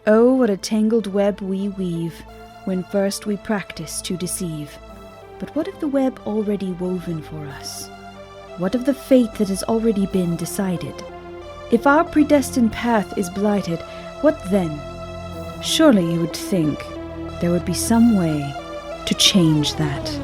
Oh, what a tangled web we weave, when first we practice to deceive. But what of the web already woven for us? What of the fate that has already been decided? If our predestined path is blighted, what then? Surely you would think there would be some way to change that.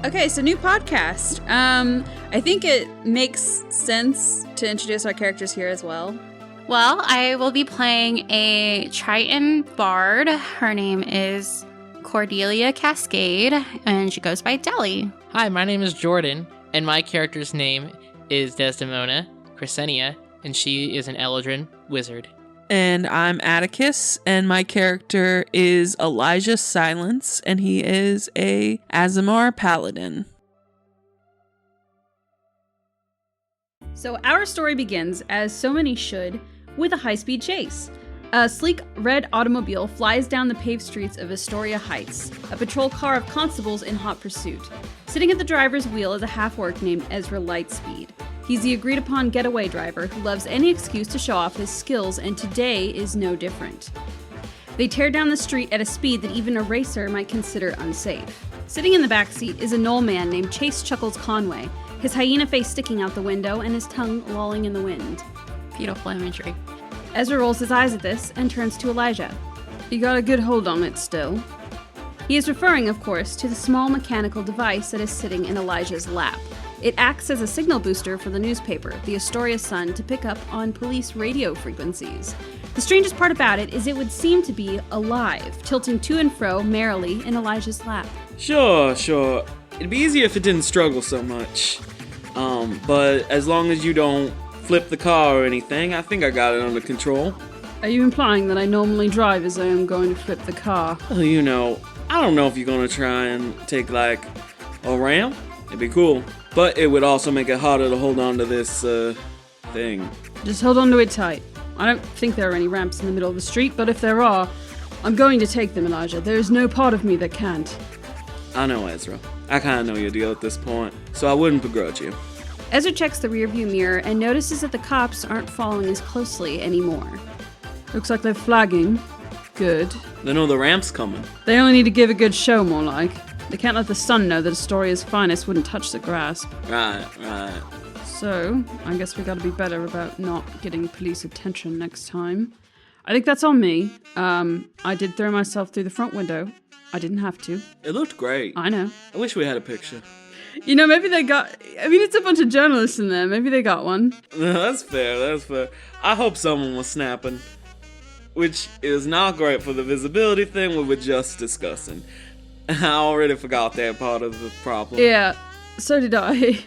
Okay, so new podcast. I think it makes sense to introduce our characters here as well. Well, I will be playing a Triton bard. Her name is Cordeelia Cascade, and she goes by Deli. Hi, my name is Jordan, and my character's name is Desdemona Cressenia, and she is an Eldrin wizard. And I'm Atticus, and my character is Elijah Silence, and he is a Aasimar paladin. So our story begins, as so many should, with a high-speed chase. A sleek red automobile flies down the paved streets of Astoria Heights, a patrol car of constables in hot pursuit. Sitting at the driver's wheel is a half-orc named Ezra Lightspeed. He's the agreed-upon getaway driver who loves any excuse to show off his skills, and today is no different. They tear down the street at a speed that even a racer might consider unsafe. Sitting in the back seat is a knoll man named Chase Chuckles Conway, his hyena face sticking out the window and his tongue lolling in the wind. Beautiful imagery. Ezra rolls his eyes at this and turns to Elijah. You got a good hold on it still. He is referring, of course, to the small mechanical device that is sitting in Elijah's lap. It acts as a signal booster for the newspaper, the Astoria Sun, to pick up on police radio frequencies. The strangest part about it is it would seem to be alive, tilting to and fro merrily in Elijah's lap. Sure. It'd be easier if it didn't struggle so much. But as long as you don't flip the car or anything, I think I got it under control. Are you implying that I normally drive as I am going to flip the car? Well, I don't know if you're gonna try and take, a ramp. It'd be cool. But it would also make it harder to hold on to this, thing. Just hold on to it tight. I don't think there are any ramps in the middle of the street, but if there are, I'm going to take them, Elijah. There is no part of me that can't. I know, Ezra. I kinda know your deal at this point, so I wouldn't begrudge you. Ezra checks the rearview mirror and notices that the cops aren't following as closely anymore. Looks like they're flagging. Good. They know the ramp's coming. They only need to give a good show, more like. They can't let the sun know that Astoria's finest wouldn't touch the grass. Right. So, I guess we gotta be better about not getting police attention next time. I think that's on me. I did throw myself through the front window. I didn't have to. It looked great. I know. I wish we had a picture. Maybe they got... it's a bunch of journalists in there. Maybe they got one. That's fair. I hope someone was snapping. Which is not great for the visibility thing we were just discussing. I already forgot that part of the problem. Yeah, so did I.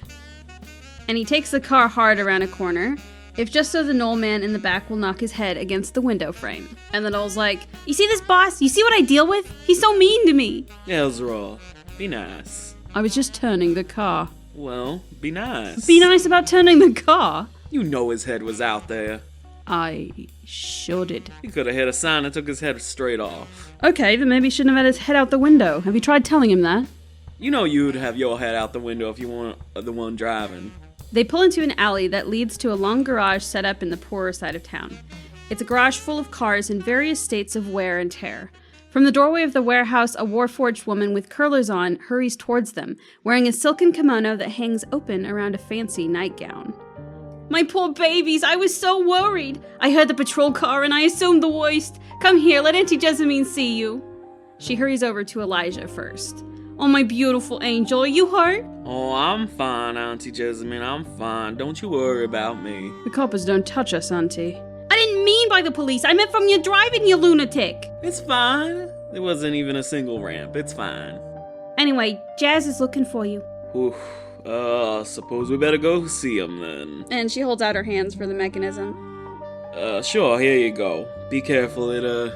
And he takes the car hard around a corner, if just so the knoll man in the back will knock his head against the window frame. And the knoll's like, you see this boss? You see what I deal with? He's so mean to me. Ezra, be nice. I was just turning the car. Well, be nice. Be nice about turning the car? You know his head was out there. I sure did. He could have hit a sign and took his head straight off. Okay, then maybe he shouldn't have had his head out the window. Have you tried telling him that? You know you'd have your head out the window if you weren't the one driving. They pull into an alley that leads to a long garage set up in the poorer side of town. It's a garage full of cars in various states of wear and tear. From the doorway of the warehouse, a warforged woman with curlers on hurries towards them, wearing a silken kimono that hangs open around a fancy nightgown. My poor babies, I was so worried. I heard the patrol car and I assumed the worst. Come here, let Auntie Jessamine see you. She hurries over to Elijah first. Oh, my beautiful angel, are you hurt? Oh, I'm fine, Auntie Jessamine, I'm fine. Don't you worry about me. The coppers don't touch us, Auntie. I didn't mean by the police. I meant from your driving, you lunatic. It's fine. There wasn't even a single ramp. It's fine. Anyway, Jazz is looking for you. Oof. Suppose we better go see him then. And she holds out her hands for the mechanism. Sure, here you go. Be careful, it,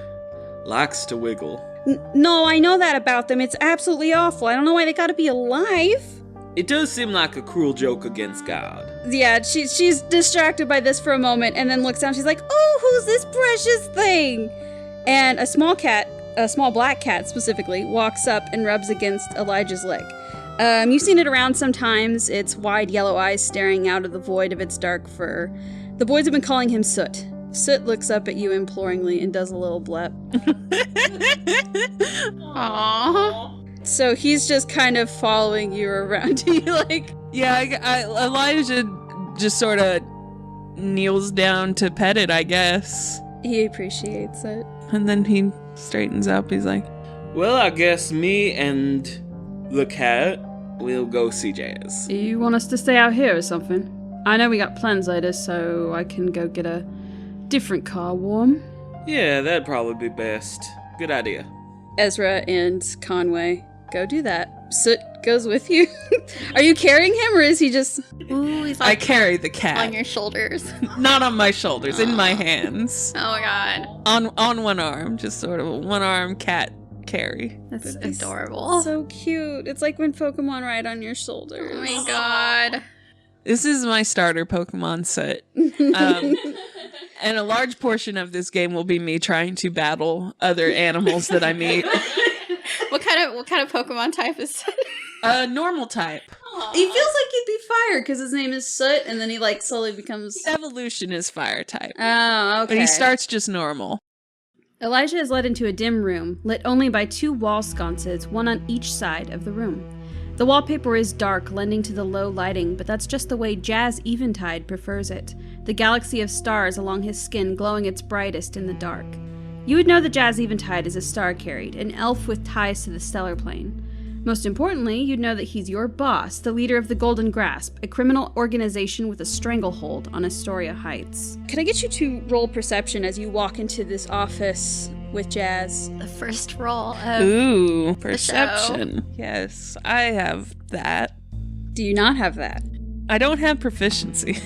likes to wiggle. No, I know that about them. It's absolutely awful. I don't know why they gotta be alive. It does seem like a cruel joke against God. Yeah, she's distracted by this for a moment and then looks down. She's like, oh, who's this precious thing? And a small black cat specifically, walks up and rubs against Elijah's leg. You've seen it around sometimes. Its wide yellow eyes staring out of the void of its dark fur. The boys have been calling him Soot. Soot looks up at you imploringly and does a little blep. Aww. So he's just kind of following you around. He like... Yeah, Elijah just sort of kneels down to pet it, I guess. He appreciates it. And then he straightens up. He's like, Well, I guess me and the cat will go see Jazz. You want us to stay out here or something? I know we got plans later, so I can go get a different car warm. Yeah, that'd probably be best. Good idea. Ezra and Conway go do that. Soot goes with you. Are you carrying him, or is he just... Ooh, he's I like carry the cat. on your shoulders. Not on my shoulders, in my hands. Oh my god. On one arm, just sort of a one-arm cat carry. That's adorable. So cute. It's like when Pokemon ride on your shoulders. Oh my god. This is my starter Pokemon Soot. And a large portion of this game will be me trying to battle other animals that I meet. What kind of Pokemon type is Normal type. He feels like he'd be fire because his name is Soot, and then he like slowly becomes... Evolution is fire type. Oh, okay. But he starts just normal. Elijah is led into a dim room, lit only by 2 wall sconces, one on each side of the room. The wallpaper is dark, lending to the low lighting, but that's just the way Jazz Eventide prefers it, the galaxy of stars along his skin glowing its brightest in the dark. You would know that Jazz Eventide is a star-carried, an elf with ties to the stellar plane. Most importantly, you'd know that he's your boss, the leader of the Golden Grasp, a criminal organization with a stranglehold on Astoria Heights. Can I get you to roll perception as you walk into this office with Jazz? the first roll of Ooh, show. perception. Yes, I have that. Do you not have that? I don't have proficiency.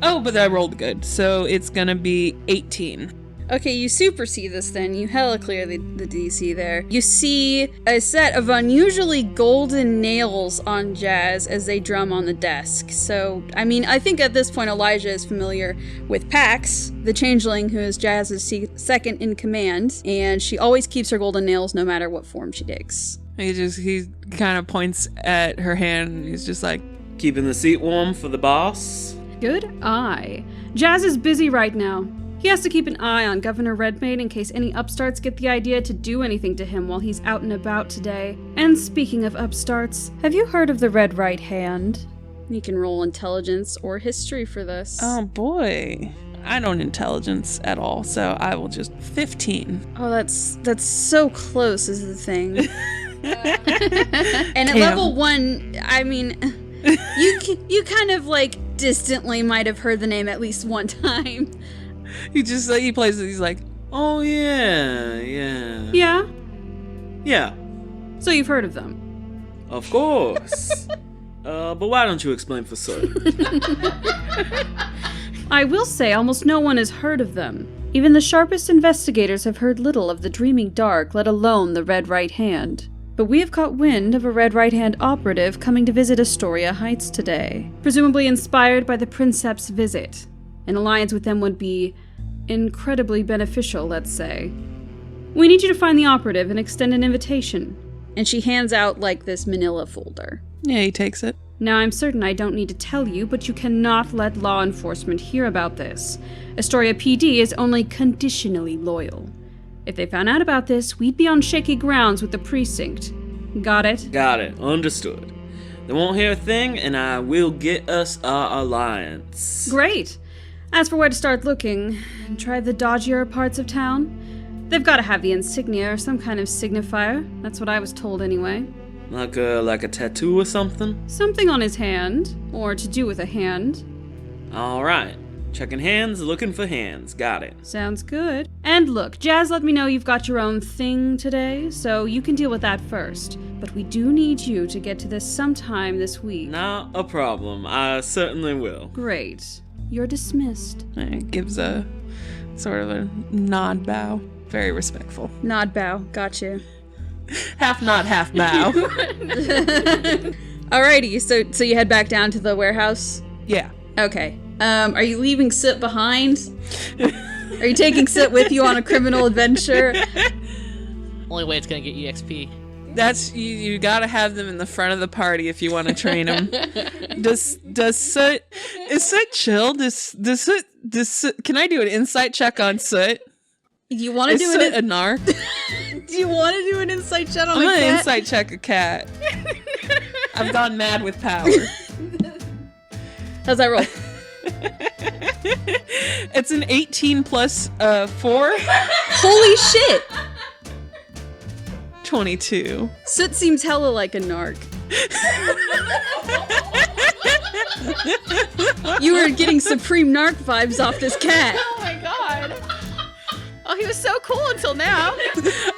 Oh, but I rolled good, so it's gonna be 18. Okay, you super see this then. You hella clear the DC there. You see a set of unusually golden nails on Jazz as they drum on the desk. So, I mean, I think at this point Elijah is familiar with Pax, the changeling who is Jazz's second in command, and she always keeps her golden nails no matter what form she takes. He kind of points at her hand and he's just like, Keeping the seat warm for the boss. Good eye. Jazz is busy right now. He has to keep an eye on Governor Redmayne in case any upstarts get the idea to do anything to him while he's out and about today. And speaking of upstarts, have you heard of the Red Right Hand? You can roll intelligence or history for this. oh boy. I don't intelligence at all, so I will just 15. Oh, that's so close is the thing. And at Damn. level 1, I mean, you kind of like distantly might have heard the name at least one time. He just he plays it, he's like, Oh, yeah. Yeah? Yeah, So you've heard of them. of course. But why don't you explain for certain? I will say almost no one has heard of them. Even the sharpest investigators have heard little of the Dreaming Dark, let alone the Red Right Hand. But we have caught wind of a Red Right Hand operative coming to visit Astoria Heights today, presumably inspired by the Princeps' visit. An alliance with them would be incredibly beneficial, let's say. We need you to find the operative and extend an invitation. And she hands out, like, this manila folder. yeah, he takes it. Now, I'm certain I don't need to tell you, but you cannot let law enforcement hear about this. Astoria PD is only conditionally loyal. If they found out about this, we'd be on shaky grounds with the precinct. Got it? Got it. Understood. They won't hear a thing, and I will get us our alliance. Great. As for where to start looking, try the dodgier parts of town. They've got to have the insignia or some kind of signifier. That's what I was told anyway. Like a tattoo or something? Something on his hand, or to do with a hand. Alright. Checking hands, looking for hands. Got it. Sounds good. And look, Jazz let me know you've got your own thing today, so you can deal with that first. But we do need you to get to this sometime this week. Not a problem. I certainly will. Great. You're dismissed. It gives a sort of a nod bow. Very respectful. Nod bow. Gotcha. Half nod, half bow. Alrighty, so you head back down to the warehouse? Yeah. Okay. Are you leaving Soot behind? Are you taking Soot with you on a criminal adventure? Only way it's gonna get you XP. That's you gotta have them in the front of the party if you want to train them. Is Soot chill? Does Soot, can I do an insight check on Soot? Do you want to Is do Soot it? a narc? Do you want to do an insight check on I'm a gonna cat? insight check a cat. I've gone mad with power. How's that roll? It's an 18 plus 4. Holy shit! 22. Soot seems hella like a narc. You were getting supreme narc vibes off this cat. Oh my god. Oh, he was so cool until now.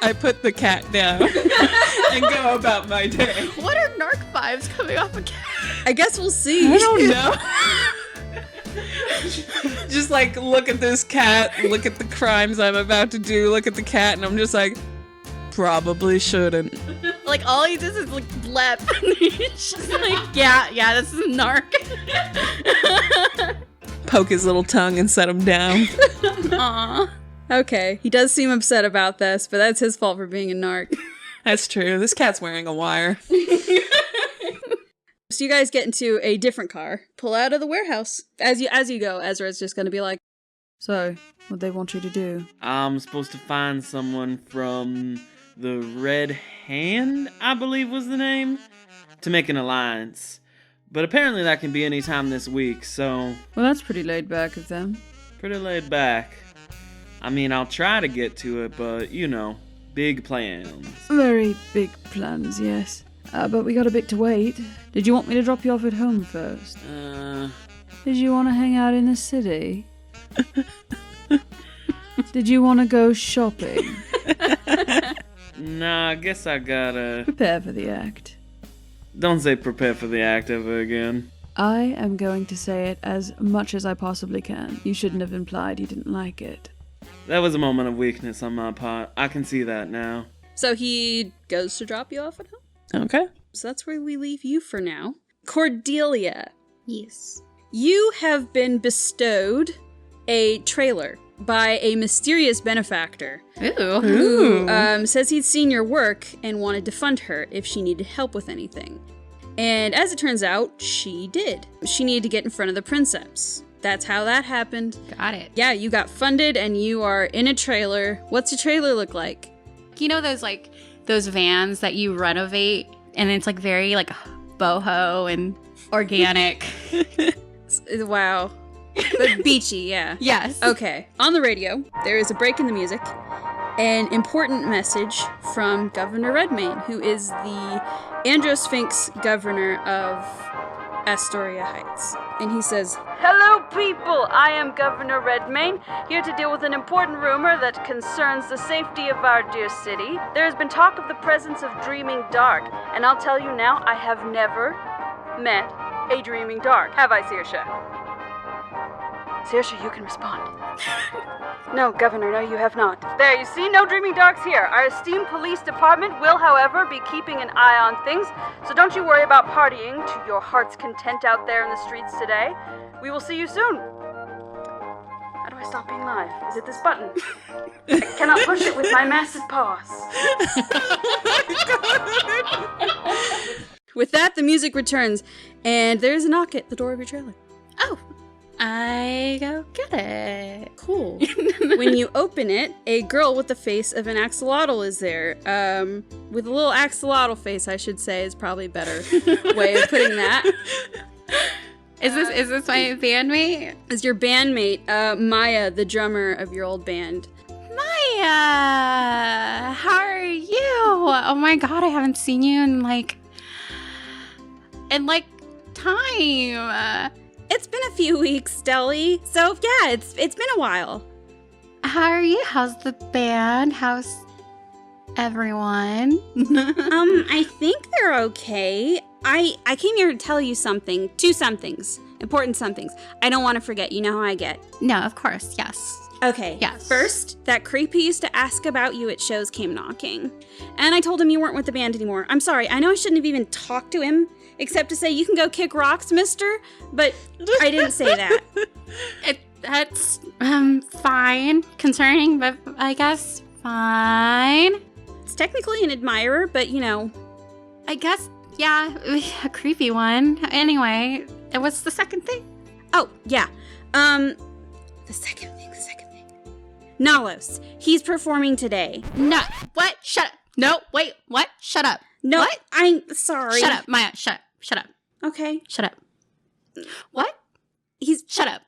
I put the cat down and go about my day. What are narc vibes coming off a cat? I guess we'll see. I don't know. Just like look at this cat, look at the crimes I'm about to do, look at the cat, and I'm just like, probably shouldn't. Like, all he does is, like, blep. He's just like, yeah, this is a narc. Poke his little tongue and set him down. Aw. Okay, he does seem upset about this, but that's his fault for being a narc. That's true. This cat's wearing a wire. So you guys get into a different car, pull out of the warehouse. As you go, Ezra's just gonna be like, so, what they want you to do? I'm supposed to find someone from the Red Hand, I believe was the name, to make an alliance. But apparently that can be any time this week, so Well, that's pretty laid back of them. pretty laid back. I mean, I'll try to get to it, but, you know, big plans. Very big plans, yes. But we got a bit to wait. Did you want me to drop you off at home first? Did you want to hang out in the city? Did you want to go shopping? Nah, I guess I gotta... Prepare for the act. Don't say prepare for the act ever again. I am going to say it as much as I possibly can. You shouldn't have implied you didn't like it. That was a moment of weakness on my part. I can see that now. So he goes to drop you off at home? Okay. So that's where we leave you for now. Cordelia, Yes. you have been bestowed a trailer by a mysterious benefactor Ooh. who says he'd seen your work and wanted to fund her if she needed help with anything. And as it turns out, she did. She needed to get in front of the princeps. That's how that happened. Got it. Yeah, you got funded and you are in a trailer. What's your trailer look like? You know those vans that you renovate and it's like very like boho and organic. Wow. But beachy, yeah. Yes. Okay. On the radio, there is a break in the music. An important message from Governor Redmayne, who is the Androsphinx governor of Astoria Heights. And he says, "Hello, people! I am Governor Redmayne, here to deal with an important rumor that concerns the safety of our dear city. There has been talk of the presence of Dreaming Dark, and I'll tell you now, I have never met a Dreaming Dark. Have I, Saoirse? Saoirse, you can respond." "No, Governor, no, you have not." "There, you see, no Dreaming Darks here. Our esteemed police department will, however, be keeping an eye on things, so don't you worry about partying to your heart's content out there in the streets today. We will see you soon." How do I stop being live? Is it this button? I cannot push it with my massive paws. With that, the music returns, and there's a knock at the door of your trailer. Oh. I go get it. Cool. When you open it, a girl with the face of an axolotl is there. With a little axolotl face, I should say, is probably a better way of putting that. Is this my bandmate? Is your bandmate, Maya, the drummer of your old band. Maya, how are you? Oh my god, I haven't seen you in time. It's been a few weeks, Deli. So yeah, it's been a while. How are you? How's the band? How's everyone? I think they're okay. I came here to tell you something. 2 somethings. Important somethings. I don't want to forget. You know how I get. No, of course, yes. Okay. Yes. First, that creep who used to ask about you at shows came knocking. And I told him you weren't with the band anymore. I'm sorry. I know I shouldn't have even talked to him, except to say, you can go kick rocks, mister. But I didn't say that. That's fine. Concerning, but I guess fine. It's technically an admirer, but I guess, yeah, a creepy one. Anyway, what's the second thing? Oh, yeah. The second thing. Nalos. He's performing today. No. What? Shut up. No, wait, what? Shut up. No, what? I'm sorry. Shut up, Maya. Shut up. Okay. Shut up. What? Shut up.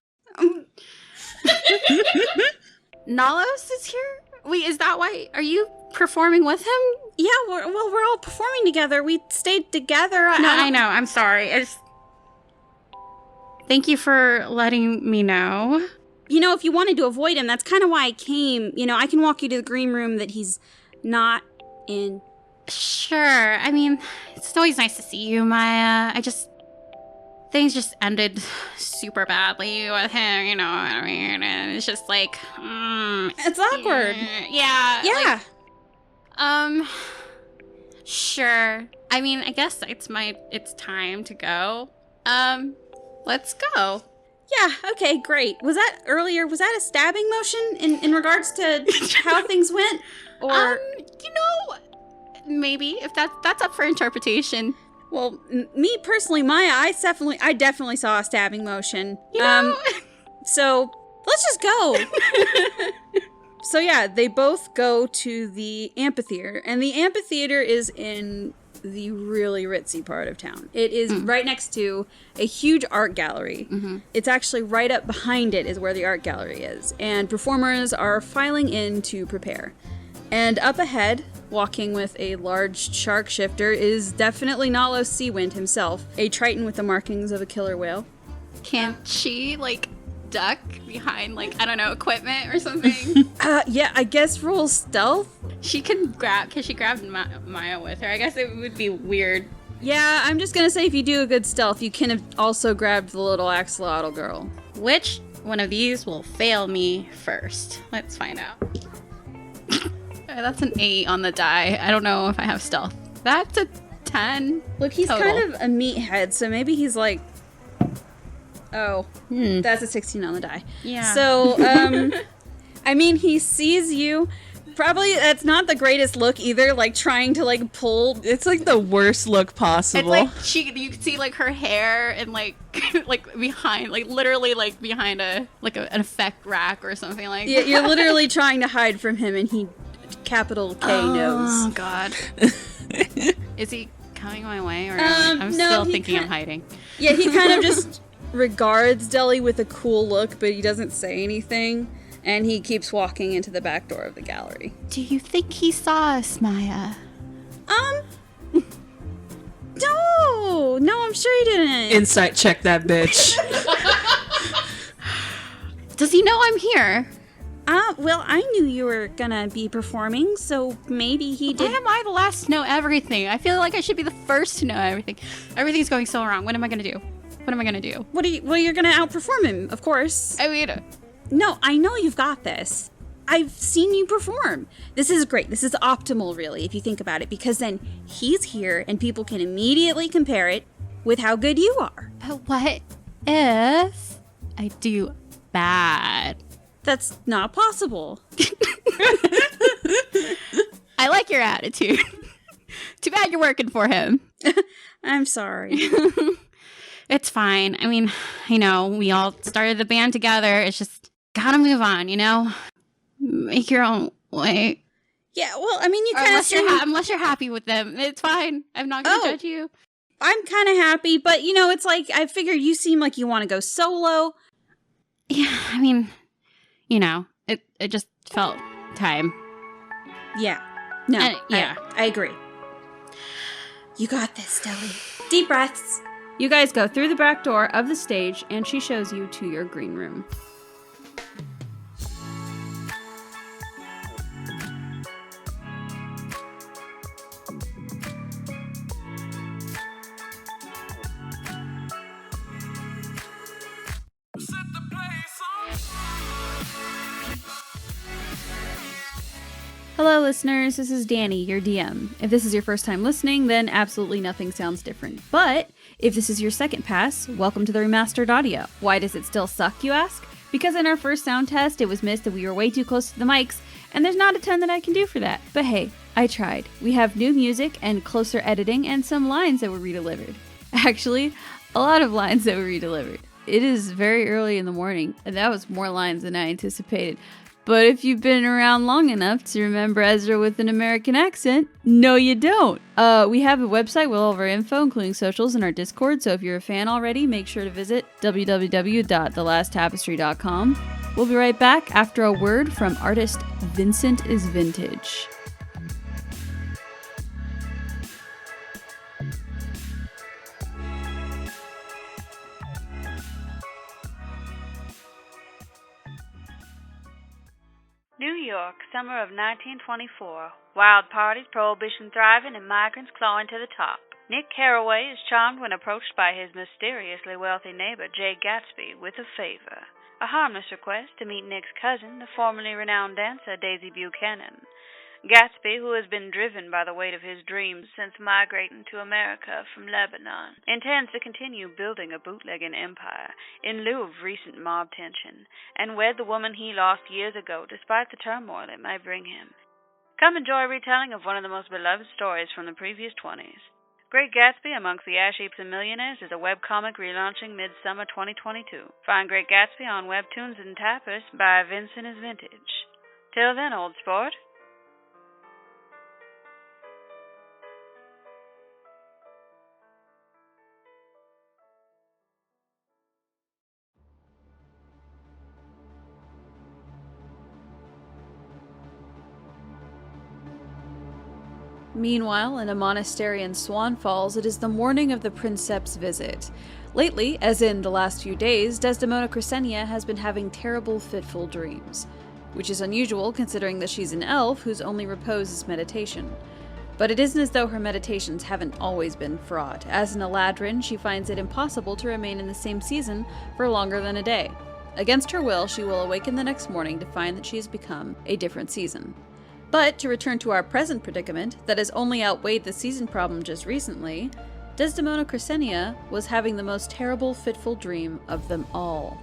Nalos is here? Wait, is that why? Are you performing with him? Yeah, we're all performing together. We stayed together. I know. I'm sorry. Thank you for letting me know. If you wanted to avoid him, that's kind of why I came. I can walk you to the green room that he's not in. Sure. I mean, it's always nice to see you, Maya. Things just ended super badly with him, you know what I mean? And it's just like, it's awkward. Yeah. Sure. I mean, I guess it's time to go. Let's go. Yeah, okay, great. Was that a stabbing motion in regards to how things went? Or maybe if that's up for interpretation. Well, me personally, Maya, I definitely saw a stabbing motion. So let's just go. So yeah, they both go to the amphitheater, and the amphitheater is in the really ritzy part of town. It is right next to a huge art gallery. Mm-hmm. It's actually right up behind it is where the art gallery is, and performers are filing in to prepare. And up ahead, walking with a large shark shifter, is definitely Nalos Seawind himself, a triton with the markings of a killer whale. Can't she, duck behind, I don't know, equipment or something? Yeah, I guess roll stealth? She can because she grabbed Maya with her. I guess it would be weird. Yeah, I'm just gonna say if you do a good stealth, you can have also grabbed the little axolotl girl. Which one of these will fail me first? Let's find out. That's an 8 on the die. I don't know if I have stealth. That's a 10. Look, he's total. kind of a meathead, so maybe he's that's a 16 on the die. Yeah. So, I mean, he sees you. Probably that's not the greatest look either, trying to pull. It's the worst look possible. It's you can see her hair and behind, literally behind an effect rack or something like that. Yeah, you're literally trying to hide from him, and he capital K knows. Oh God. Is he coming my way, or I'm still thinking I'm hiding? Yeah, he kind of just regards Deli with a cool look, but he doesn't say anything, and he keeps walking into the back door of the gallery. Do you think he saw us, Maya? No, I'm sure he didn't. Insight check that bitch. Does he know I'm here? Well, I knew you were gonna be performing, so maybe he did. Why am I the last to know everything? I feel like I should be the first to know everything. Everything's going so wrong. What am I gonna do? Well, you're gonna outperform him, of course. I mean, no, I know you've got this. I've seen you perform. This is great. This is optimal, really, if you think about it, because then he's here and people can immediately compare it with how good you are. But what if I do bad? That's not possible. I like your attitude. Too bad you're working for him. I'm sorry. It's fine. I mean, we all started the band together. It's just gotta move on, Make your own way. Yeah, well, I mean, you kind of unless you're happy with them, it's fine. I'm not gonna judge you. I'm kind of happy, but it's like I figured you seem like you want to go solo. Yeah, I mean, it just felt time. Yeah. No. Yeah. I agree. You got this, Deli. Deep breaths. You guys go through the back door of the stage, and she shows you to your green room. Hello, listeners. This is Danny, your DM. If this is your first time listening, then absolutely nothing sounds different. But if this is your second pass, welcome to the remastered audio. Why does it still suck, you ask? Because in our first sound test, it was missed that we were way too close to the mics, and there's not a ton that I can do for that. But hey, I tried. We have new music and closer editing and some lines that were redelivered. Actually, a lot of lines that were redelivered. It is very early in the morning, and that was more lines than I anticipated. But if you've been around long enough to remember Ezra with an American accent, no you don't. We have a website with all of our info, including socials and our Discord, so if you're a fan already, make sure to visit www.thelasttapestry.com. We'll be right back after a word from artist Vincent is Vintage. New York, summer of 1924. Wild parties, prohibition thriving, and migrants clawing to the top. Nick Carraway is charmed when approached by his mysteriously wealthy neighbor, Jay Gatsby, with a favor. A harmless request to meet Nick's cousin, the formerly renowned dancer, Daisy Buchanan. Gatsby, who has been driven by the weight of his dreams since migrating to America from Lebanon, intends to continue building a bootlegging empire in lieu of recent mob tension, and wed the woman he lost years ago despite the turmoil it might bring him. Come enjoy a retelling of one of the most beloved stories from the previous 20s. Great Gatsby Amongst the Ash Heaps and Millionaires is a webcomic relaunching midsummer 2022. Find Great Gatsby on Webtoons and Tapas by Vincent is Vintage. Till then, old sport. Meanwhile, in a monastery in Swan Falls, it is the morning of the princeps' visit. Lately, as in the last few days, Desdemona Cressenia has been having terrible, fitful dreams, which is unusual considering that she's an elf whose only repose is meditation. But it isn't as though her meditations haven't always been fraught. As an Eladrin, she finds it impossible to remain in the same season for longer than a day. Against her will, she will awaken the next morning to find that she has become a different season. But to return to our present predicament, that has only outweighed the season problem just recently, Desdemona Cressenia was having the most terrible, fitful dream of them all.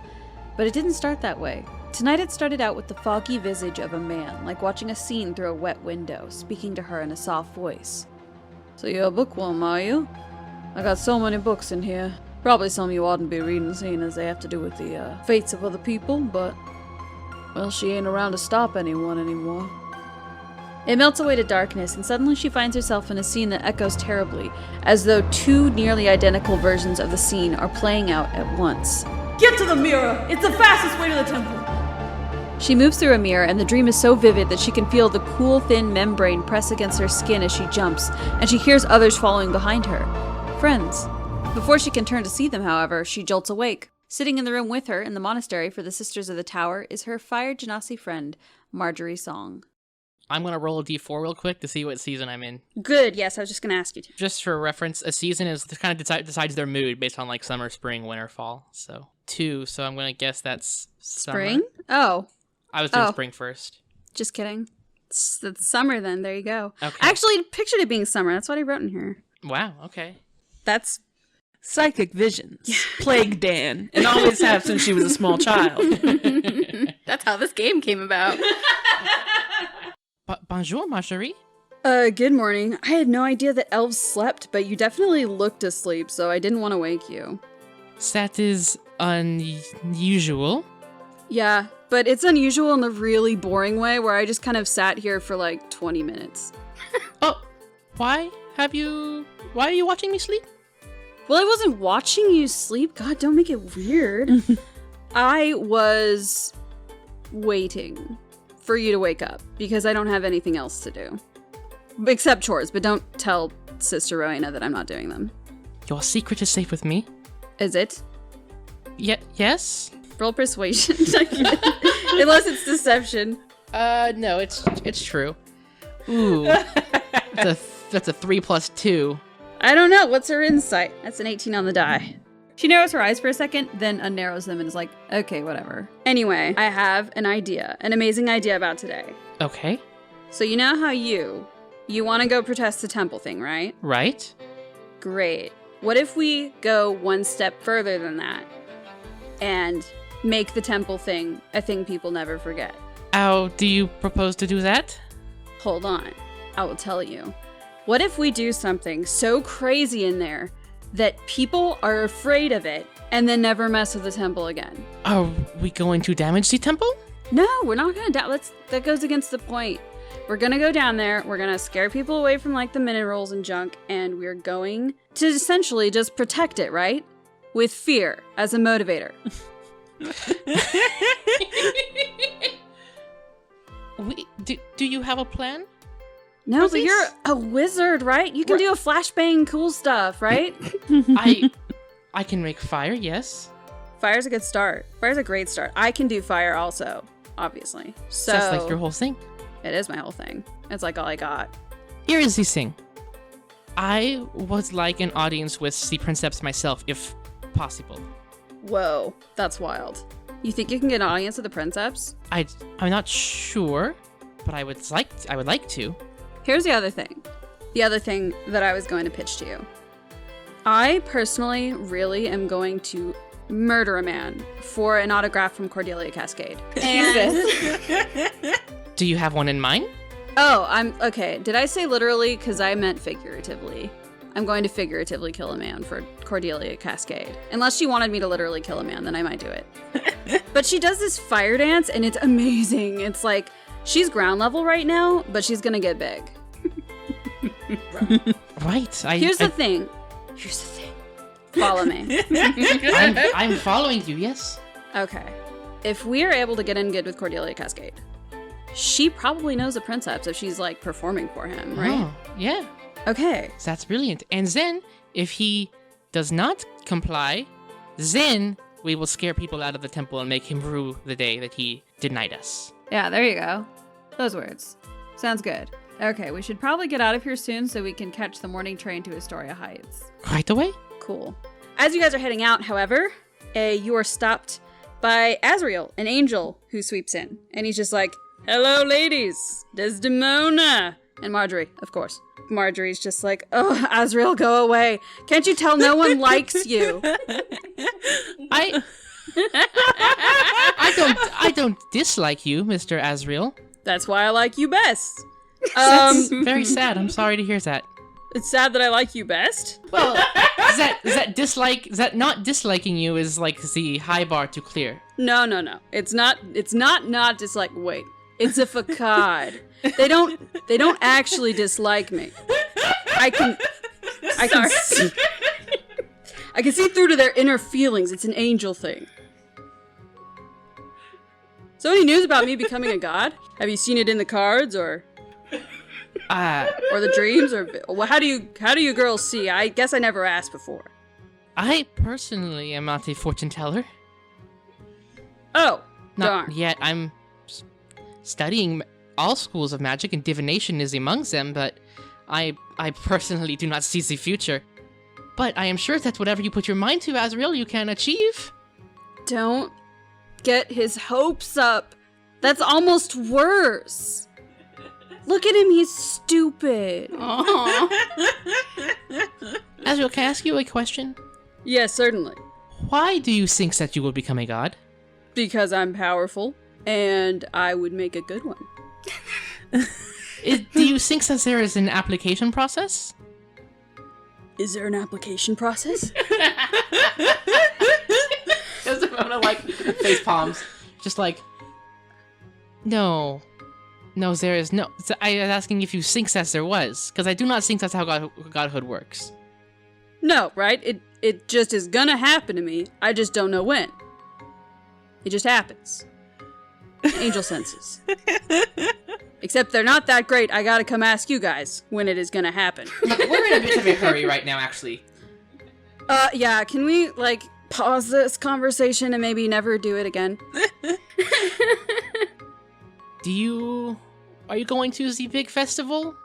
But it didn't start that way. Tonight it started out with the foggy visage of a man, like watching a scene through a wet window, speaking to her in a soft voice. "So you're a bookworm, are you? I got so many books in here. Probably some you oughtn't be reading, seeing as they have to do with the fates of other people, but, well, she ain't around to stop anyone anymore." It melts away to darkness, and suddenly she finds herself in a scene that echoes terribly, as though two nearly identical versions of the scene are playing out at once. "Get to the mirror! It's the fastest way to the temple!" She moves through a mirror, and the dream is so vivid that she can feel the cool, thin membrane press against her skin as she jumps, and she hears others following behind her. Friends. Before she can turn to see them, however, she jolts awake. Sitting in the room with her in the monastery for the Sisters of the Tower is her Fire Genasi friend, Marjorie Song. I'm going to roll a d4 real quick to see what season I'm in. Good, yes, I was just going to ask you to. Just for reference, a season is kind of decides their mood based on like summer, spring, winter, fall. So 2, so I'm going to guess that's summer. Spring? Oh. I was doing spring first. Just kidding. It's summer then, there you go. Okay. I actually pictured it being summer, that's what I wrote in here. Wow, okay. That's... Psychic visions. Plague Dan. And always have since she was a small child. That's how this game came about. Bonjour, ma chérie. Good morning. I had no idea that elves slept, but you definitely looked asleep, so I didn't want to wake you. That is unusual. Yeah, but it's unusual in the really boring way where I just kind of sat here for like 20 minutes. Oh, why are you watching me sleep? Well, I wasn't watching you sleep. God, don't make it weird. I was waiting for you to wake up because I don't have anything else to do. Except chores, but don't tell Sister Rowena that I'm not doing them. Your secret is safe with me. Is it? Yes? Roll persuasion. Unless it's deception. No, it's true. Ooh. That's a 3 plus 2. I don't know. What's her insight? That's an 18 on the die. She narrows her eyes for a second, then unnarrows them and is like, okay, whatever. Anyway, I have an amazing idea about today. Okay. So you know how you want to go protest the temple thing, right? Right. Great. What if we go one step further than that and make the temple thing a thing people never forget? How do you propose to do that? Hold on. I will tell you. What if we do something so crazy in there that people are afraid of it and then never mess with the temple again? Are we going to damage the temple? No, we're not going to. That goes against the point. We're going to go down there. We're going to scare people away from like the minerals and junk. And we're going to essentially just protect it, right? With fear as a motivator. Do you have a plan? No, but you're a wizard, right? You can do a flashbang cool stuff, right? I can make fire, yes. Fire's a good start. Fire's a great start. I can do fire also, obviously. So that's like your whole thing. It is my whole thing. It's like all I got. Here is the thing. I would like an audience with the princeps myself, if possible. Whoa, that's wild. You think you can get an audience with the princeps? I'm not sure, but I would like to. Here's the other thing. The other thing that I was going to pitch to you. I personally really am going to murder a man for an autograph from Cordeelia Cascade. And Do you have one in mind? Oh, okay. Did I say literally? Because I meant figuratively. I'm going to figuratively kill a man for Cordeelia Cascade. Unless she wanted me to literally kill a man, then I might do it. But she does this fire dance, and it's amazing. It's like, she's ground level right now, but she's gonna get big. Right. Here's the thing. Follow me. I'm following you, yes. Okay. If we are able to get in good with Cordeelia Cascade, she probably knows the princeps if she's like performing for him, right? Oh, yeah. Okay. That's brilliant. And then, if he does not comply, then we will scare people out of the temple and make him rue the day that he denied us. Yeah, there you go. Those words. Sounds good. Okay, we should probably get out of here soon so we can catch the morning train to Astoria Heights. Right away? Cool. As you guys are heading out, however, you are stopped by Azriel, an angel, who sweeps in. And he's just like, hello, ladies. Desdemona. And Marjorie, of course. Marjorie's just like, oh, Azriel, go away. Can't you tell no one likes you? I don't dislike you, Mr. Azriel. That's why I like you best. That's very sad. I'm sorry to hear that. It's sad that I like you best? Well, is that not disliking you is like the high bar to clear? No. It's not dislike. Wait. It's a facade. They don't actually dislike me. I can see through to their inner feelings. It's an angel thing. So any news about me becoming a god? Have you seen it in the cards or the dreams, or how do you girls see? I guess I never asked before. I personally am not a fortune teller. Oh, not darn. yet. I'm studying all schools of magic, and divination is amongst them, but I personally do not see the future. But I am sure that whatever you put your mind to, Azriel, you can achieve. Don't get his hopes up. That's almost worse. Look at him, he's stupid. Azriel, can I ask you a question? Yes, certainly. Why do you think that you will become a god? Because I'm powerful, and I would make a good one. Do you think that there is an application process? Is there an application process? Desdemona, like, face palms. Just like, no. No, there is no. I was asking if you think that there was, because I do not think that's how godhood works. No, right? It just is gonna happen to me. I just don't know when. It just happens. Angel senses. Except they're not that great. I gotta come ask you guys when it is gonna happen. Look, we're in a bit of a hurry right now, actually. Yeah, can we, like, pause this conversation and maybe never do it again? Are you going to the big festival?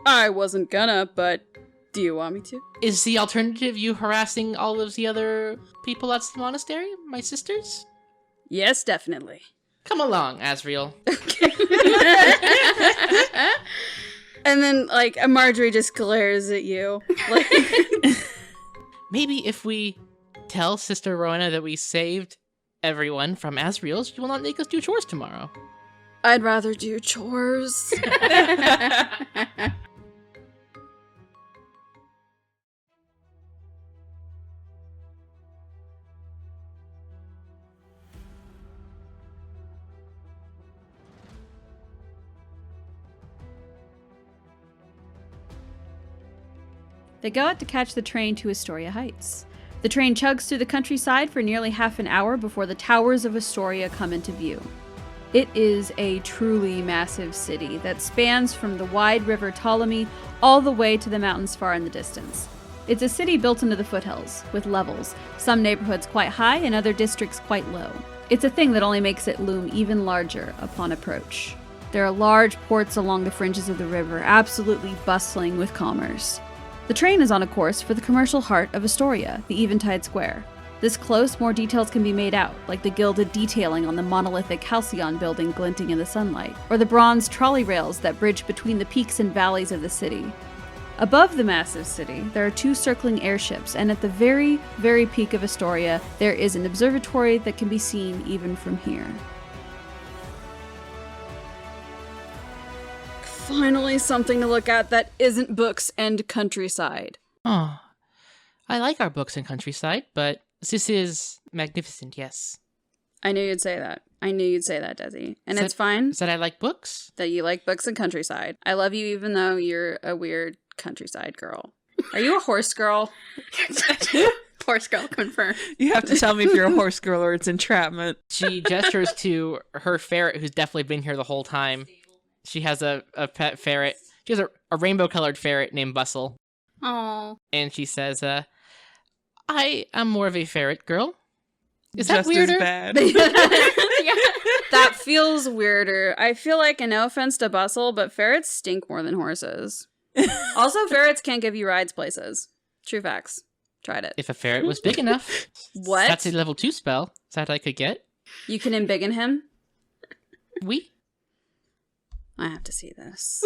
I wasn't gonna, but do you want me to? Is the alternative you harassing all of the other people at the monastery, my sisters? Yes, definitely. Come along, Asriel. And then, like, Marjorie just glares at you. Like, maybe if we tell Sister Rowena that we saved everyone from Asriel, she will not make us do chores tomorrow. I'd rather do chores. They go out to catch the train to Astoria Heights. The train chugs through the countryside for nearly half an hour before the towers of Astoria come into view. It is a truly massive city that spans from the wide river Ptolemy all the way to the mountains far in the distance. It's a city built into the foothills, with levels, some neighborhoods quite high and other districts quite low. It's a thing that only makes it loom even larger upon approach. There are large ports along the fringes of the river, absolutely bustling with commerce. The train is on a course for the commercial heart of Astoria, the Eventide Square. This close, more details can be made out, like the gilded detailing on the monolithic Halcyon building glinting in the sunlight, or the bronze trolley rails that bridge between the peaks and valleys of the city. Above the massive city, there are 2 circling airships, and at the very, very peak of Astoria, there is an observatory that can be seen even from here. Finally, something to look at that isn't books and countryside. Oh, I like our books and countryside, but this is magnificent, yes. I knew you'd say that. I knew you'd say that, Desi. And it's fine. Is that I like books? That you like books and countryside. I love you even though you're a weird countryside girl. Are you a horse girl? Horse girl confirmed. You have to tell me if you're a horse girl or it's entrapment. She gestures to her ferret, who's definitely been here the whole time. She has a pet ferret. She has a rainbow-colored ferret named Bustle. Oh. And she says, I am more of a ferret girl. Is Just that weirder? as bad. That feels weirder. I feel like, and no offense to Bustle, but ferrets stink more than horses. Also, ferrets can't give you rides places. True facts. Tried it. If a ferret was big enough. What? That's a level 2 spell that I could get. You can embiggen him? We? I have to see this.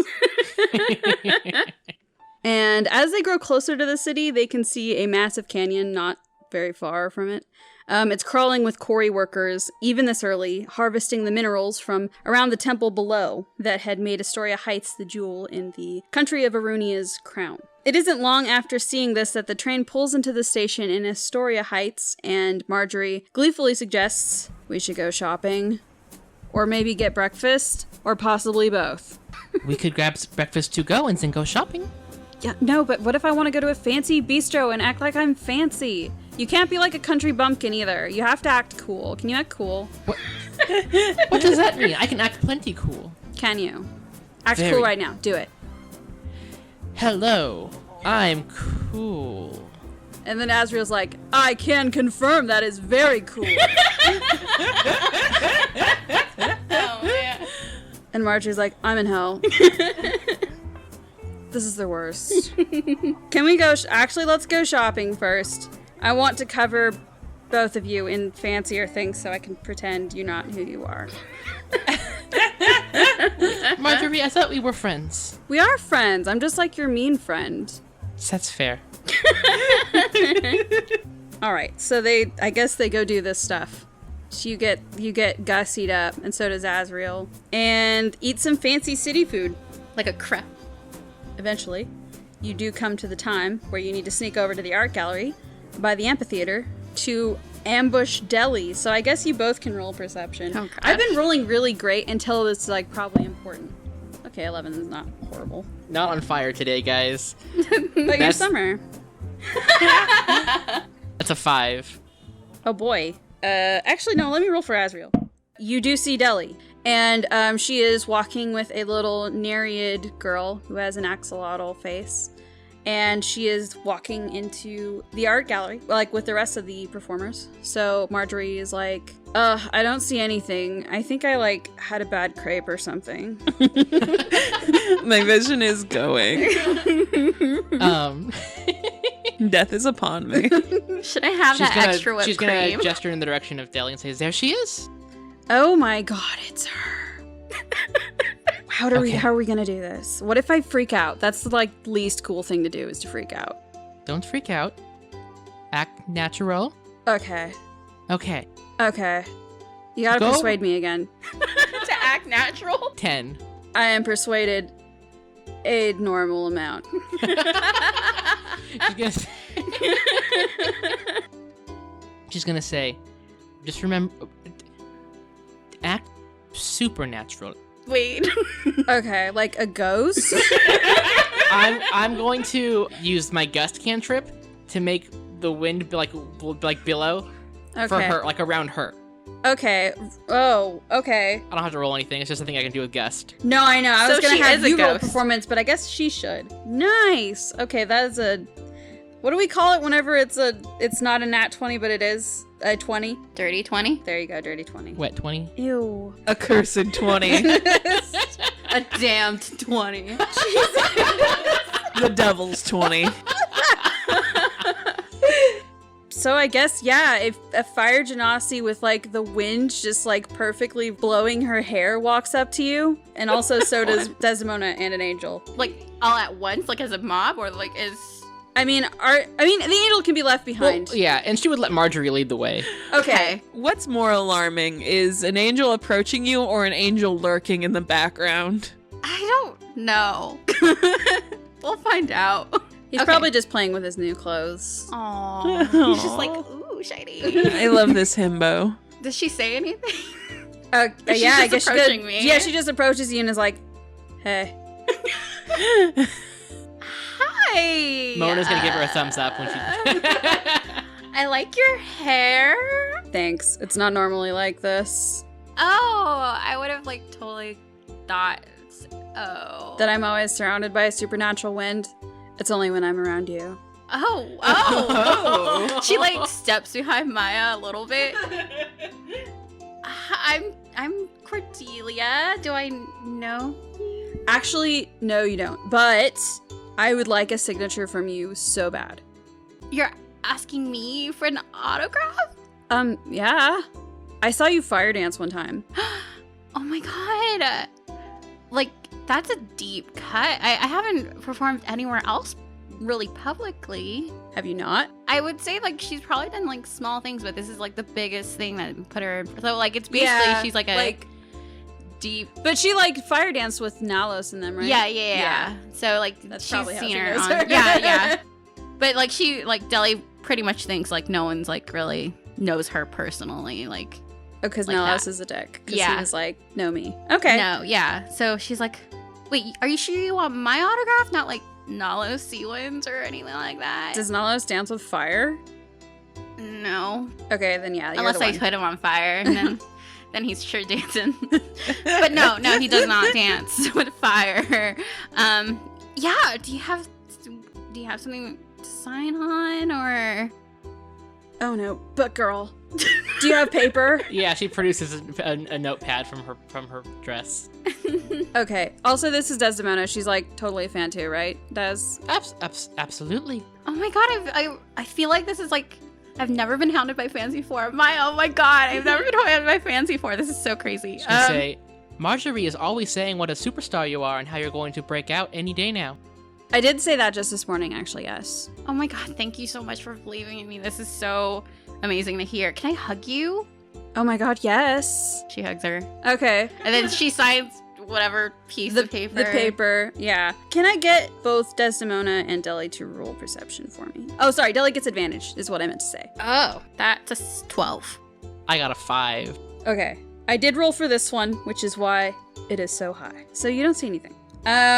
And as they grow closer to the city, they can see a massive canyon not very far from it. It's crawling with quarry workers, even this early, harvesting the minerals from around the temple below that had made Astoria Heights the jewel in the country of Arunia's crown. It isn't long after seeing this that the train pulls into the station in Astoria Heights, and Marjorie gleefully suggests we should go shopping. Or maybe get breakfast, or possibly both. We could grab breakfast to go and then go shopping. Yeah, no, but what if I want to go to a fancy bistro and act like I'm fancy? You can't be like a country bumpkin either. You have to act cool. Can you act cool? What, what does that mean? I can act plenty cool. Can you? Act Very. cool right now. Do it. Hello, I'm cool. And then Asriel's like, I can confirm that is very cool. Oh, man. And Marjorie's like, I'm in hell. This is the worst. Can we go? Actually, let's go shopping first. I want to cover both of you in fancier things so I can pretend you're not who you are. Marjorie, I thought we were friends. We are friends. I'm just like your mean friend. That's fair. All right, so I guess they go do this stuff. So you get gussied up, and so does Asriel, and eat some fancy city food. Like a crepe. Eventually, you do come to the time where you need to sneak over to the art gallery by the amphitheater to ambush Deli. So I guess you both can roll perception. Oh, gosh. I've been rolling really great until it's like probably important. Okay, 11 is not horrible. Not on fire today, guys. But your That's- summer. That's a 5. Oh boy. Actually, no, let me roll for Asriel. You do see Deli, and she is walking with a little Nereid girl who has an axolotl face, and she is walking into the art gallery, like with the rest of the performers. So Marjorie is like, I don't see anything. I think I, like, had a bad crepe or something. My vision is going. Death is upon me. Should I have that extra whipped She's cream? gonna gesture in the direction of Deli and say, there she is. Oh my god, it's her. How are we gonna do this? What if I freak out? That's the, like, least cool thing to do, is to freak out. Don't freak out. Act natural. Okay. Okay. You gotta Go. persuade me again. To act natural? 10. I am persuaded a normal amount. She's gonna say, just remember, act supernatural. Wait. Okay, like a ghost? I'm going to use my gust cantrip to make the wind like billow for Okay. her, like around her. Okay. Oh, okay. I don't have to roll anything. It's just a thing I can do with gust. No, I know. I So was gonna she have is a you roll ghost. performance, but I guess she should. Nice. Okay, that is a. What do we call it whenever it's not a nat 20, but it is a 20? Dirty 20? There you go, dirty 20. Wet 20. Ew. A cursed 20. A damned 20. The devil's 20. So I guess, yeah, if a fire genasi with, like, the wind just, like, perfectly blowing her hair walks up to you, and also so does Desdemona and an angel. Like, all at once? Like, as a mob? Or, like, as... I mean, the angel can be left behind. Well, yeah, and she would let Marjorie lead the way. Okay. What's more alarming is an angel approaching you or an angel lurking in the background? I don't know. We'll find out. He's probably just playing with his new clothes. Aww. He's just like, ooh, shiny. I love this himbo. Does she say anything? Yeah, She's just I guess approaching she me. Yeah, she just approaches you and is like, hey. Hi. Mona's gonna give her a thumbs up when she. I like your hair. Thanks. It's not normally like this. Oh, I would have, like, totally thought, oh. That I'm always surrounded by a supernatural wind. It's only when I'm around you. Oh. She, like, steps behind Maya a little bit. I'm Cordeelia. Do I know you? Actually, no, you don't. But I would like a signature from you so bad. You're asking me for an autograph? Yeah. I saw you fire dance one time. Oh my god. Like, that's a deep cut. I haven't performed anywhere else really publicly. Have you not? I would say, like, she's probably done, like, small things, but this is, like, the biggest thing that put her in. So, like, it's basically, she's, like, a deep. But she, like, fire danced with Nalos in them, right? Yeah. So, like, That's she's probably how seen she her knows on. her. Yeah. But, like, she, like, Deli pretty much thinks, like, no one's, like, really knows her personally. Like, Oh, because like Nalos that. is a dick. Because Yeah. he was like, know me. Okay. no, yeah. So she's like, wait, are you sure you want my autograph? Not, like, Nalos Sealands or anything like that? Does Nalos dance with fire? No. Okay, then yeah, you're Unless the I one. put him on fire, and then then he's sure dancing. But no, he does not dance with fire. Yeah. Do you have something to sign on, or? Oh no, but girl, do you have paper? Yeah, she produces a notepad from her dress. Okay. Also, this is Desdemona. She's like totally a fan too, right? Des? Absolutely. Oh my god, I feel like this is like, I've never been hounded by fans before. Oh my god, I've never been hounded by fans before. This is so crazy. She's gonna say, Marjorie is always saying what a superstar you are and how you're going to break out any day now. I did say that just this morning, actually, yes. Oh my god, thank you so much for believing in me. This is so amazing to hear. Can I hug you? Oh my god, yes. She hugs her. Okay. And then she signs whatever piece the of paper. The paper, yeah. Can I get both Desdemona and Deli to roll perception for me? Oh, sorry, Deli gets advantage, is what I meant to say. Oh, that's a 12. I got a 5. Okay. I did roll for this one, which is why it is so high. So you don't see anything.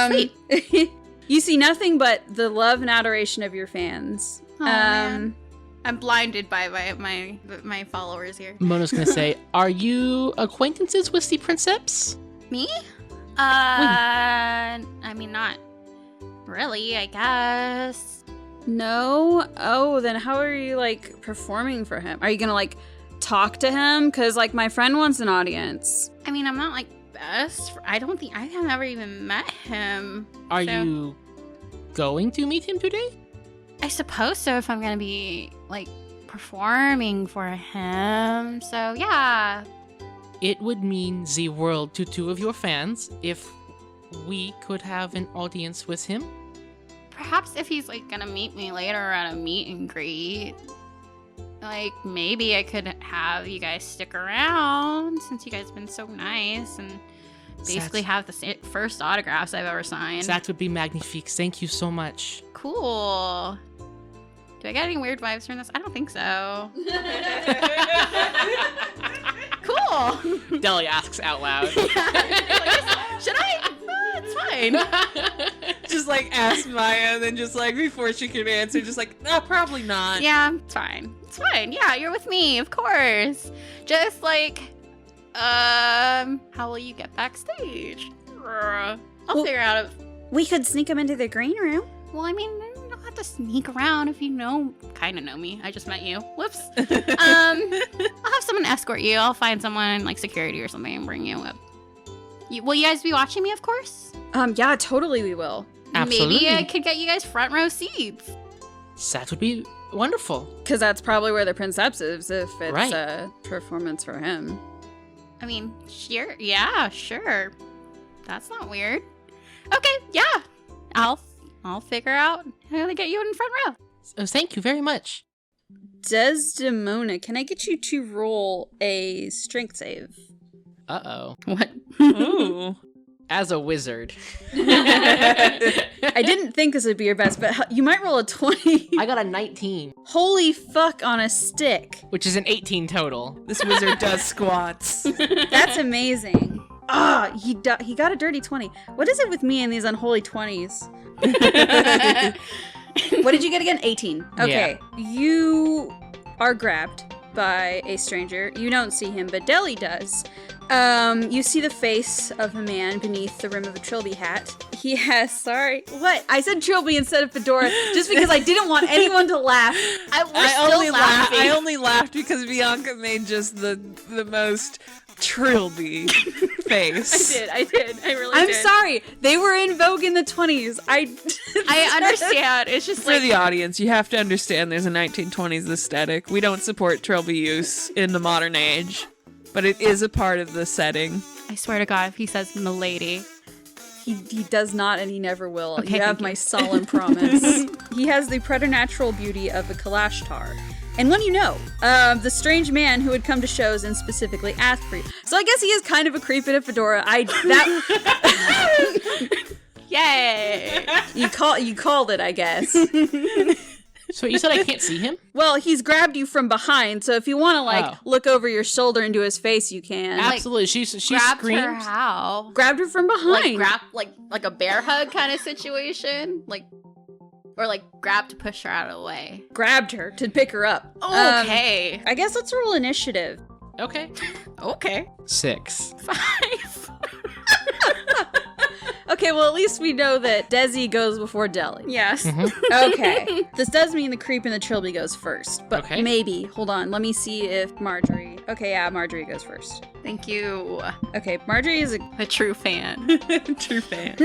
Sweet. You see nothing but the love and adoration of your fans. Oh, man. I'm blinded by my followers here. Mona's gonna say, are you acquaintances with the Princeps? Me? I mean, not really, I guess. No? Oh, then how are you, like, performing for him? Are you gonna, like, talk to him? Because, like, my friend wants an audience. I mean, I'm not, like, best. I have never even met him. Are you going to meet him today? I suppose so, if I'm gonna be, like, performing for him. So, yeah. It would mean the world to two of your fans if we could have an audience with him. Perhaps if he's, like, gonna meet me later at a meet and greet, like, maybe I could have you guys stick around since you guys have been so nice and basically have the first autographs I've ever signed. That would be magnifique. Thank you so much. Cool. Do I get any weird vibes from this? I don't think so. Cool. Deli asks out loud. Should I? It's fine. Just like ask Maya, and then just like before she could answer, just like, no, probably not. Yeah, it's fine. It's fine. Yeah, you're with me, of course. Just like, how will you get backstage? I'll figure out if... We could sneak him into the green room. Well, I mean, you don't have to sneak around if you kind of know me. I just met you. Whoops. I'll have someone escort you. I'll find someone like security or something and bring you up. Will you guys be watching me, of course? Yeah, totally we will. Absolutely. Maybe I could get you guys front row seats. That would be wonderful. Because that's probably where the Princeps is if it's Right. a performance for him. I mean, sure. Yeah, sure. That's not weird. Okay, yeah. I'll figure out how to get you in front row. So thank you very much. Desdemona, can I get you to roll a strength save? Uh-oh. What? Ooh. As a wizard. I didn't think this would be your best, but you might roll a 20. I got a 19, Holy fuck on a stick. which is an 18 total. This wizard does squats. That's amazing. He got a dirty 20. What is it with me and these unholy 20s? What did you get again? 18. Okay. Yeah. You are grabbed by a stranger. You don't see him, but Deli does. You see the face of a man beneath the rim of a trilby hat. He has, what? I said trilby instead of fedora just because I didn't want anyone to laugh. I only laughed because Bianca made just the most trilby face. I did. I really I'm did. sorry. They were in vogue in the 20s. I understand. It's just For like... the audience, you have to understand there's a 1920s aesthetic. We don't support trilby use in the modern age, but it is a part of the setting. I swear to God, if he says milady. He does not, and he never will. Okay, you have thank my you. solemn promise. He has the preternatural beauty of a Kalashtar. And when you know, the strange man who would come to shows and specifically ask for you. So I guess he is kind of a creep in a fedora. Yay! You called it, I guess. So you said I can't see him? Well, he's grabbed you from behind, so if you want to look over your shoulder into his face, you can. Absolutely. She Grabbed screams. her how? Grabbed her from behind. Like a bear hug kind of situation? Or grab to push her out of the way. Grabbed her to pick her up. Okay. I guess let's roll initiative. Okay. Okay. 6. 5. Okay, well, at least we know that Desi goes before Deli. Yes. Okay. This does mean the creep and the trilby goes first, but Okay. maybe. Hold on. Let me see if Marjorie... Okay, yeah, Marjorie goes first. Thank you. Okay, Marjorie is A true fan. True fan.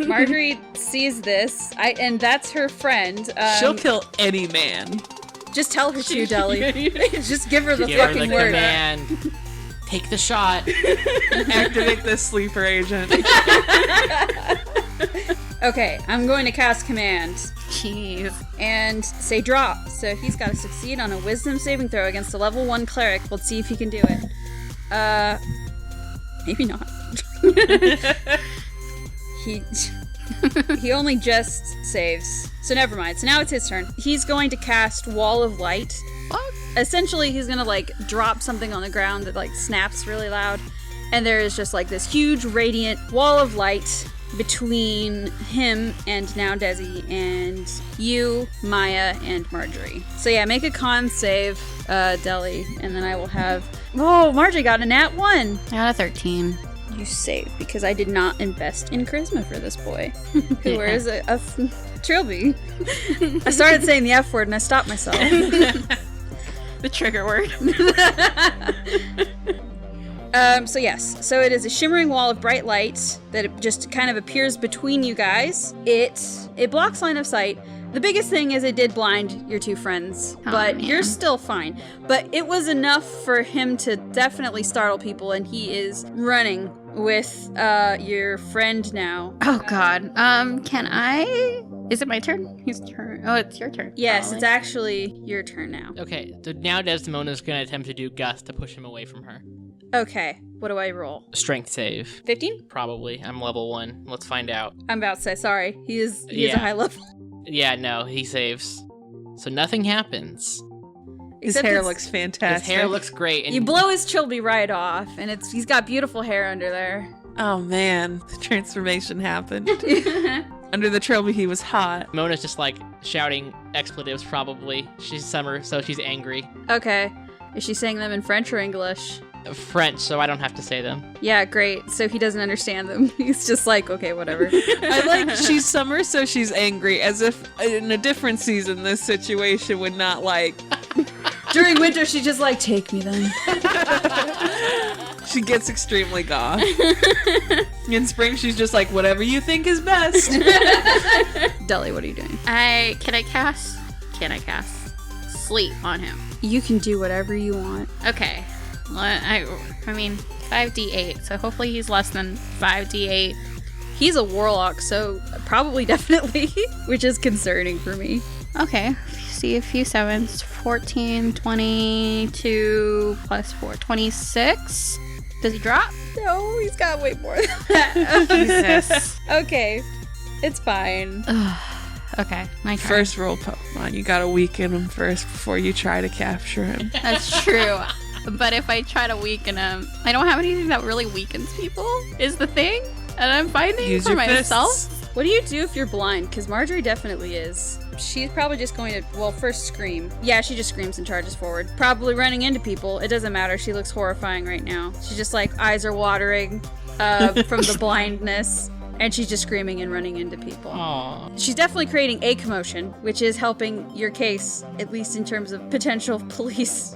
Marjorie sees this, and that's her friend. She'll kill any man. Just tell her to, Deli. Just give her the Give her fucking the word. command. Take the shot. Activate the sleeper agent. Okay, I'm going to cast command Jeez. and say drop. So he's got to succeed on a wisdom saving throw against a level 1 cleric. Let's see if he can do it. Maybe not. He only just saves. So never mind. So now it's his turn. He's going to cast Wall of Light. What? Essentially, he's going to, like, drop something on the ground that, like, snaps really loud. And there is just, like, this huge radiant wall of light between him and now Desi and you, Maya, and Marjorie. So yeah, make a con save, Deli, and then I will have... Oh, Marjorie got a nat 1! I got a 13. You save, because I did not invest in charisma for this boy, who wears a trilby. I started saying the F word and I stopped myself. The trigger word. So yes, so it is a shimmering wall of bright light that it just kind of appears between you guys. It blocks line of sight. The biggest thing is it did blind your two friends, but man. you're still fine. But it was enough for him to definitely startle people, and he is running with your friend now. Oh god. Can I? Is it my turn? His turn. Oh, it's your turn. Yes, Probably. it's actually your turn now. Okay, so now Desdemona's gonna attempt to do Gust to push him away from her. Okay, what do I roll? Strength save. 15? Probably. I'm level 1. Let's find out. I'm about to say, sorry. He is a Yeah. high level. Yeah, no, he saves. So nothing happens. His Except hair it's- looks fantastic. His hair looks great. And You blow his trilby right off, and he's got beautiful hair under there. Oh man, the transformation happened. Under the trilby, he was hot. Mona's just like shouting expletives probably. She's Summer, so she's angry. Okay. Is she saying them in French or English? French, so I don't have to say them. Yeah, great. So he doesn't understand them. He's just like, okay, whatever. I like she's Summer, so she's angry, as if in a different season this situation would not like. During winter, she's just like, take me then. She gets extremely goth. In spring, she's just like, whatever you think is best. Deli, what are you doing? Can I cast sleep on him? You can do whatever you want. Okay. I mean 5d8, so hopefully he's less than 5d8. He's a warlock, so probably definitely, which is concerning for me. Okay. See a few sevens. 14, 22 plus 4, 26. Does he drop? No, he's got way more than that. Jesus. Okay, it's fine. Okay, my turn. First roll Pokemon, you gotta weaken him first before you try to capture him. That's true. But if I try to weaken him, I don't have anything that really weakens people, is the thing. And I'm finding Use for your myself. fists. What do you do if you're blind? Because Marjorie definitely is. She's probably just going to, well, first scream. Yeah, she just screams and charges forward. Probably running into people. It doesn't matter. She looks horrifying right now. She's just like, eyes are watering from the blindness. And she's just screaming and running into people. Aww. She's definitely creating a commotion, which is helping your case, at least in terms of potential police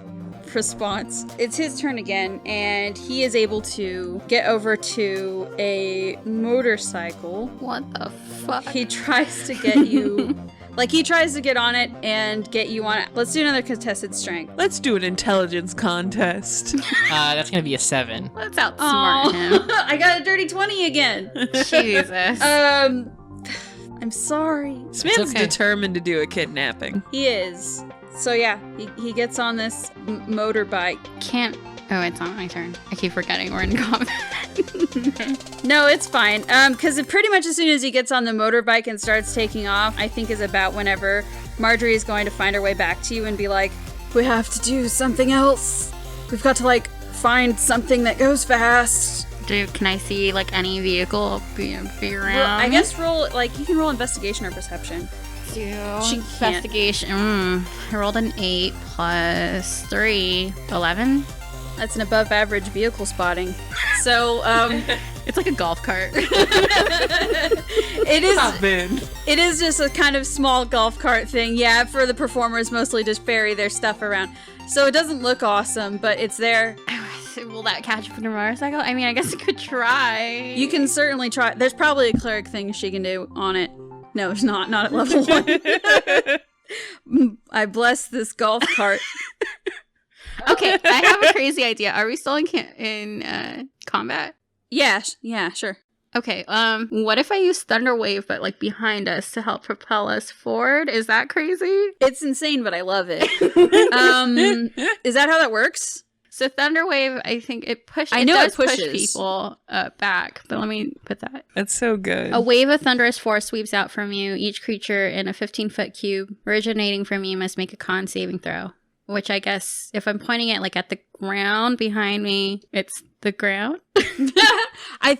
response. It's his turn again, and he is able to get over to a motorcycle. What the fuck? He tries to get you... Like, he tries to get on it and get you on it. Let's do another contested strength. Let's do an intelligence contest. That's gonna be a 7. Let's outsmart him. I got a dirty 20 again. Jesus. I'm sorry. This man's okay. determined to do a kidnapping. He is. So yeah, he gets on this motorbike. Can't. Oh, it's not my turn. I keep forgetting we're in combat. No, it's fine. Because pretty much as soon as he gets on the motorbike and starts taking off, I think is about whenever Marjorie is going to find her way back to you and be like, we have to do something else. We've got to, like, find something that goes fast. Dude, can I see, like, any vehicle be around? Well, I guess you can roll investigation or perception. She can't. investigation. I rolled an 8 plus 3. 11? That's an above average vehicle spotting. So, It's like a golf cart. it is. Hop in. It is just a kind of small golf cart thing. Yeah, for the performers, mostly just ferry their stuff around. So it doesn't look awesome, but it's there. Will that catch up in a motorcycle? I mean, I guess I could try. You can certainly try. There's probably a cleric thing she can do on it. No, there's not. Not at level 1. I bless this golf cart. Okay, I have a crazy idea. Are we still in combat? Yeah, sure. Okay, what if I use Thunder Wave, but, like, behind us to help propel us forward? Is that crazy? It's insane, but I love it. Is that how that works? So Thunderwave, I think it pushes. I know it does push pushes. people back, but let me put that. That's so good. A wave of thunderous force sweeps out from you. Each creature in a 15-foot cube originating from you must make a con saving throw. Which I guess if I'm pointing it like at the ground behind me, it's the ground. I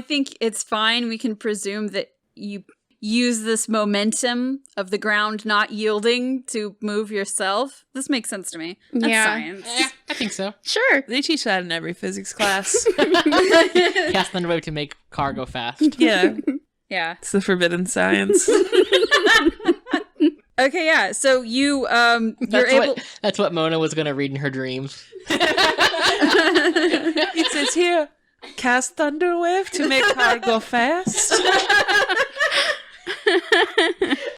think it's fine. We can presume that you use this momentum of the ground not yielding to move yourself. This makes sense to me. That's science. Yeah, I think so. Sure. They teach that in every physics class. Cast Thunderwave to make car go fast. Yeah. Yeah. It's the forbidden science. Okay, yeah. So you That's what Mona was gonna read in her dreams. It says here, cast Thunderwave to make car go fast.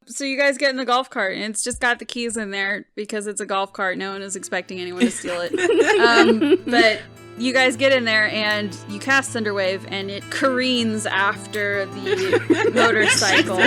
So you guys get in the golf cart, and it's just got the keys in there because it's a golf cart. No one is expecting anyone to steal it. But you guys get in there, and you cast Thunderwave, and it careens after the motorcycle.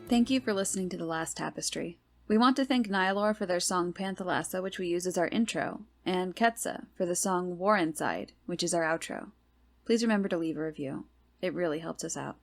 Thank you for listening to The Last Tapestry. We want to thank Nihilor for their song Panthalassa, which we use as our intro, and Ketsa for the song War Inside, which is our outro. Please remember to leave a review. It really helps us out.